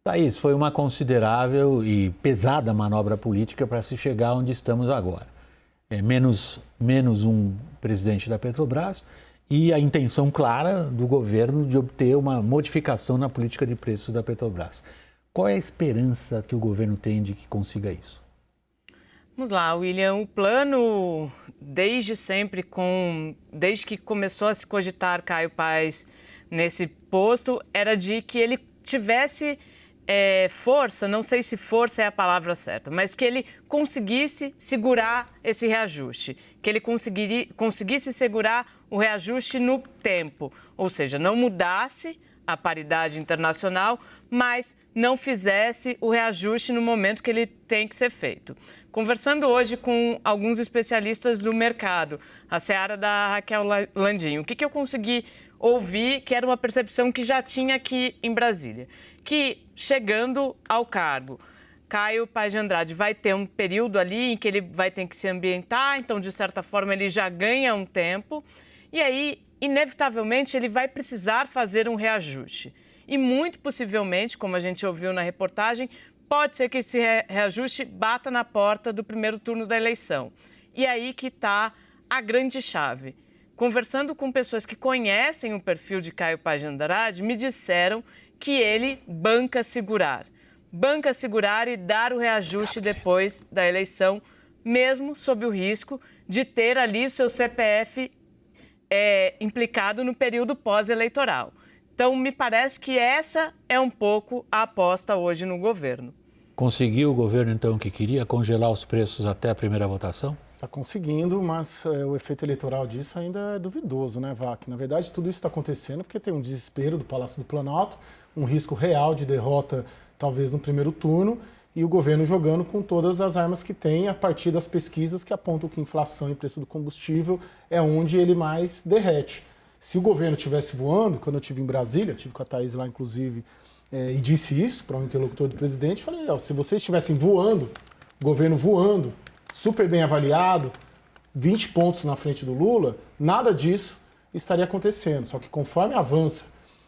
Thaís, foi uma considerável e pesada manobra política para se chegar onde estamos agora. Menos um presidente da Petrobras e a intenção clara do governo de obter uma modificação na política de preços da Petrobras. Qual é a esperança que o governo tem de que consiga isso? Vamos lá, William. O plano, desde sempre, desde que começou a se cogitar Caio Paes nesse posto, era de que ele tivesse força, não sei se força é a palavra certa, mas que ele conseguisse segurar esse reajuste, que ele conseguisse segurar o reajuste no tempo, ou seja, não mudasse a paridade internacional, mas não fizesse o reajuste no momento que ele tem que ser feito. Conversando hoje com alguns especialistas do mercado, a seara da Raquel Landim, o que eu consegui ouvir, que era uma percepção que já tinha aqui em Brasília, que chegando ao cargo, Caio Paes de Andrade vai ter um período ali em que ele vai ter que se ambientar, então, de certa forma, ele já ganha um tempo, e aí, inevitavelmente, ele vai precisar fazer um reajuste. E muito possivelmente, como a gente ouviu na reportagem, pode ser que esse reajuste bata na porta do primeiro turno da eleição. E aí que está a grande chave. Conversando com pessoas que conhecem o perfil de Caio Paes de Andrade, me disseram que ele banca segurar e dar o reajuste depois da eleição, mesmo sob o risco de ter ali o seu CPF implicado no período pós-eleitoral. Então, me parece que essa é um pouco a aposta hoje no governo. Conseguiu o governo, então, o que queria, congelar os preços até a primeira votação? Está conseguindo, mas o efeito eleitoral disso ainda é duvidoso, né, Vac? Na verdade, tudo isso está acontecendo porque tem um desespero do Palácio do Planalto, um risco real de derrota, talvez no primeiro turno, e o governo jogando com todas as armas que tem a partir das pesquisas que apontam que inflação e preço do combustível é onde ele mais derrete. Se o governo estivesse voando, quando eu estive em Brasília, estive com a Thaís lá, inclusive, e disse isso para um interlocutor do presidente, falei, se vocês estivessem voando, governo voando, super bem avaliado, 20 pontos na frente do Lula, nada disso estaria acontecendo. Só que conforme avança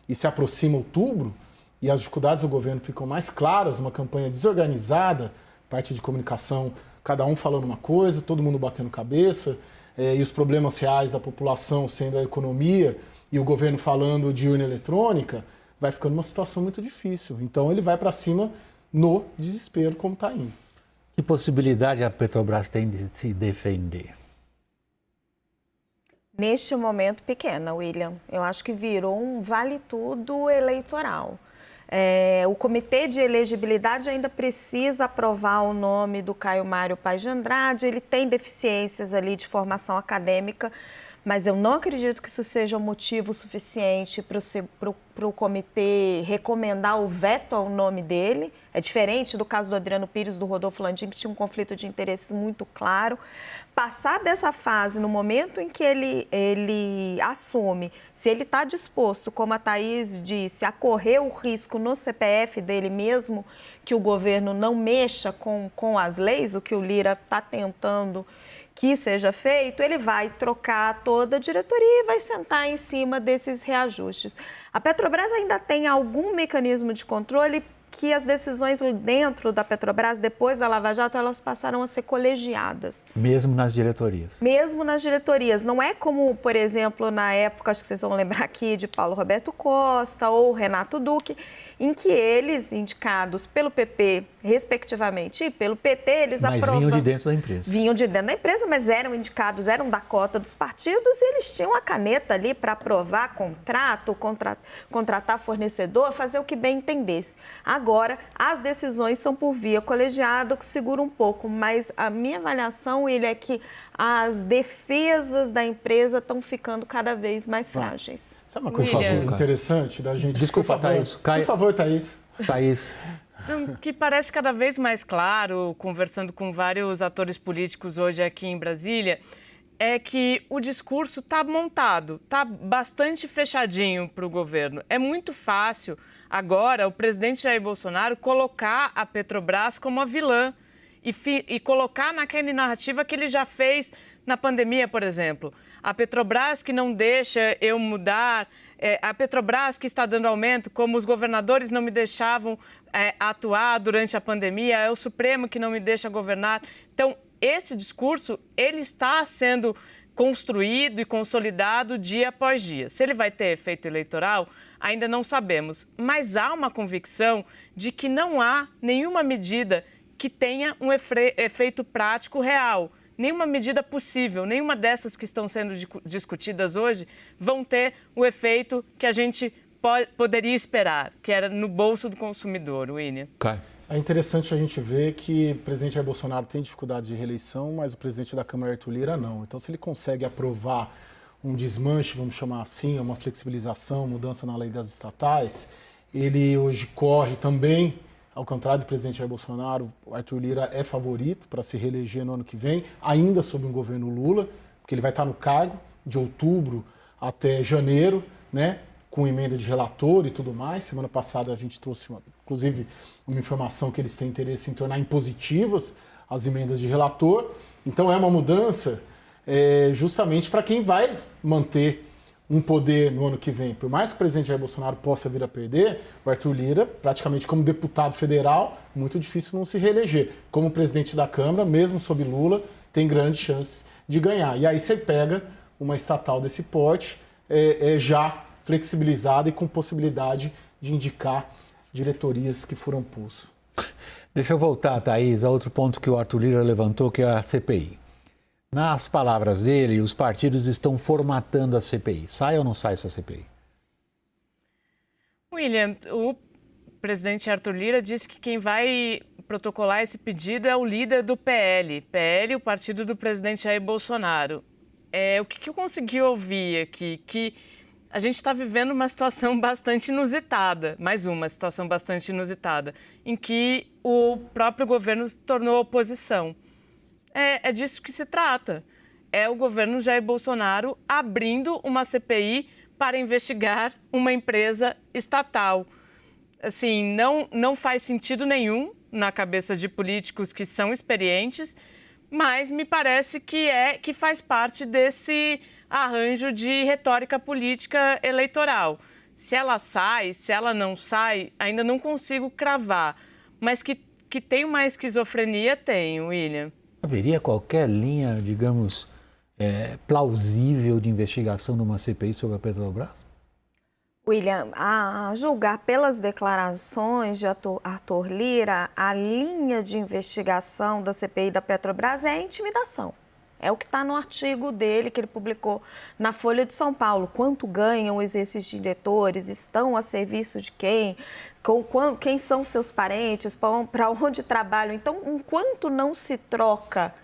e se aproxima outubro, e as dificuldades do governo ficam mais claras, uma campanha desorganizada, parte de comunicação, cada um falando uma coisa, todo mundo batendo cabeça, e os problemas reais da população sendo a economia e o governo falando de urna eletrônica, vai ficando uma situação muito difícil. Então ele vai para cima no desespero, como está indo. Que possibilidade a Petrobras tem de se defender? Neste momento, pequena, William. Eu acho que virou um vale-tudo eleitoral. O Comitê de Elegibilidade ainda precisa aprovar o nome do Caio Mário Paes de Andrade. Ele tem deficiências ali de formação acadêmica, mas eu não acredito que isso seja um motivo suficiente para o comitê recomendar o veto ao nome dele. É diferente do caso do Adriano Pires, do Rodolfo Landim, que tinha um conflito de interesses muito claro. Passar dessa fase, no momento em que ele assume, se ele está disposto, como a Thaís disse, a correr o risco no CPF dele mesmo, que o governo não mexa com as leis, o que o Lira está tentando que seja feito, ele vai trocar toda a diretoria e vai sentar em cima desses reajustes. A Petrobras ainda tem algum mecanismo de controle que as decisões dentro da Petrobras, depois da Lava Jato, elas passaram a ser colegiadas. Mesmo nas diretorias? Mesmo nas diretorias. Não é como, por exemplo, na época, acho que vocês vão lembrar aqui, de Paulo Roberto Costa ou Renato Duque, em que eles, indicados pelo PP, respectivamente, e pelo PT, eles aprovam... Mas vinham de dentro da empresa. Vinham de dentro da empresa, mas eram indicados, eram da cota dos partidos, e eles tinham a caneta ali para aprovar contrato, contratar fornecedor, fazer o que bem entendesse. Agora, as decisões são por via colegiado, que segura um pouco, mas a minha avaliação, William, é que as defesas da empresa estão ficando cada vez mais frágeis. Sabe uma coisa interessante da gente... Desculpa, Thaís. Por favor, Thaís. Thaís. Que parece cada vez mais claro, conversando com vários atores políticos hoje aqui em Brasília, é que o discurso está montado, está bastante fechadinho para o governo. É muito fácil agora o presidente Jair Bolsonaro colocar a Petrobras como a vilã e colocar naquela narrativa que ele já fez na pandemia, por exemplo. A Petrobras que não deixa eu mudar A Petrobras que está dando aumento, como os governadores não me deixavam atuar durante a pandemia, é o Supremo que não me deixa governar. Então, esse discurso, ele está sendo construído e consolidado dia após dia. Se ele vai ter efeito eleitoral, ainda não sabemos. Mas há uma convicção de que não há nenhuma medida que tenha um efeito prático real. Nenhuma medida possível, nenhuma dessas que estão sendo discutidas hoje vão ter o efeito que a gente poderia esperar, que era no bolso do consumidor, William. Caio. É interessante a gente ver que o presidente Jair Bolsonaro tem dificuldade de reeleição, mas o presidente da Câmara, Arthur Lira, não. Então, se ele consegue aprovar um desmanche, vamos chamar assim, uma flexibilização, mudança na lei das estatais, ele hoje corre também, ao contrário do presidente Jair Bolsonaro, o Arthur Lira é favorito para se reeleger no ano que vem, ainda sob um governo Lula, porque ele vai estar no cargo de outubro até janeiro, né? Com emenda de relator e tudo mais. Semana passada a gente trouxe, inclusive, uma informação que eles têm interesse em tornar impositivas as emendas de relator. Então é uma mudança justamente para quem vai manter um poder no ano que vem. Por mais que o presidente Jair Bolsonaro possa vir a perder, o Arthur Lira, praticamente como deputado federal, muito difícil não se reeleger. Como presidente da Câmara, mesmo sob Lula, tem grandes chances de ganhar. E aí você pega uma estatal desse porte já flexibilizada e com possibilidade de indicar diretorias que foram pulso. Deixa eu voltar, Thaís, a outro ponto que o Arthur Lira levantou, que é a CPI. Nas palavras dele, os partidos estão formatando a CPI. Sai ou não sai essa CPI? William, o presidente Arthur Lira disse que quem vai protocolar esse pedido é o líder do PL. PL, o partido do presidente Jair Bolsonaro. O que eu consegui ouvir aqui? Que a gente está vivendo uma situação bastante inusitada, mais uma situação bastante inusitada, em que o próprio governo se tornou oposição. É disso que se trata. É o governo Jair Bolsonaro abrindo uma CPI para investigar uma empresa estatal. Assim, não faz sentido nenhum na cabeça de políticos que são experientes, mas me parece que faz parte desse arranjo de retórica política eleitoral. Se ela sai, se ela não sai, ainda não consigo cravar. Mas que tem uma esquizofrenia, tem, William. Haveria qualquer linha, digamos, plausível de investigação numa CPI sobre a Petrobras? William, a julgar pelas declarações de Arthur Lira, a linha de investigação da CPI da Petrobras é a intimidação. É o que está no artigo dele, que ele publicou na Folha de São Paulo. Quanto ganham esses diretores? Estão a serviço de quem? Quem são seus parentes? Para onde trabalham? Então, enquanto não se troca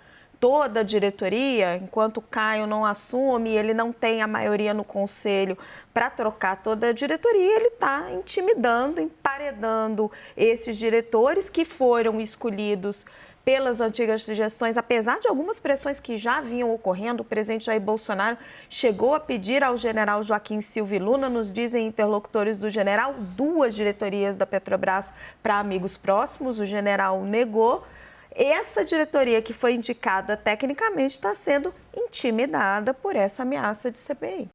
toda a diretoria, enquanto o Caio não assume, ele não tem a maioria no conselho para trocar toda a diretoria, ele está intimidando, emparedando esses diretores que foram escolhidos pelas antigas gestões, apesar de algumas pressões que já vinham ocorrendo. O presidente Jair Bolsonaro chegou a pedir ao general Joaquim Silva e Luna, nos dizem interlocutores do general, 2 diretorias da Petrobras para amigos próximos. O general negou. Essa diretoria que foi indicada tecnicamente está sendo intimidada por essa ameaça de CPI.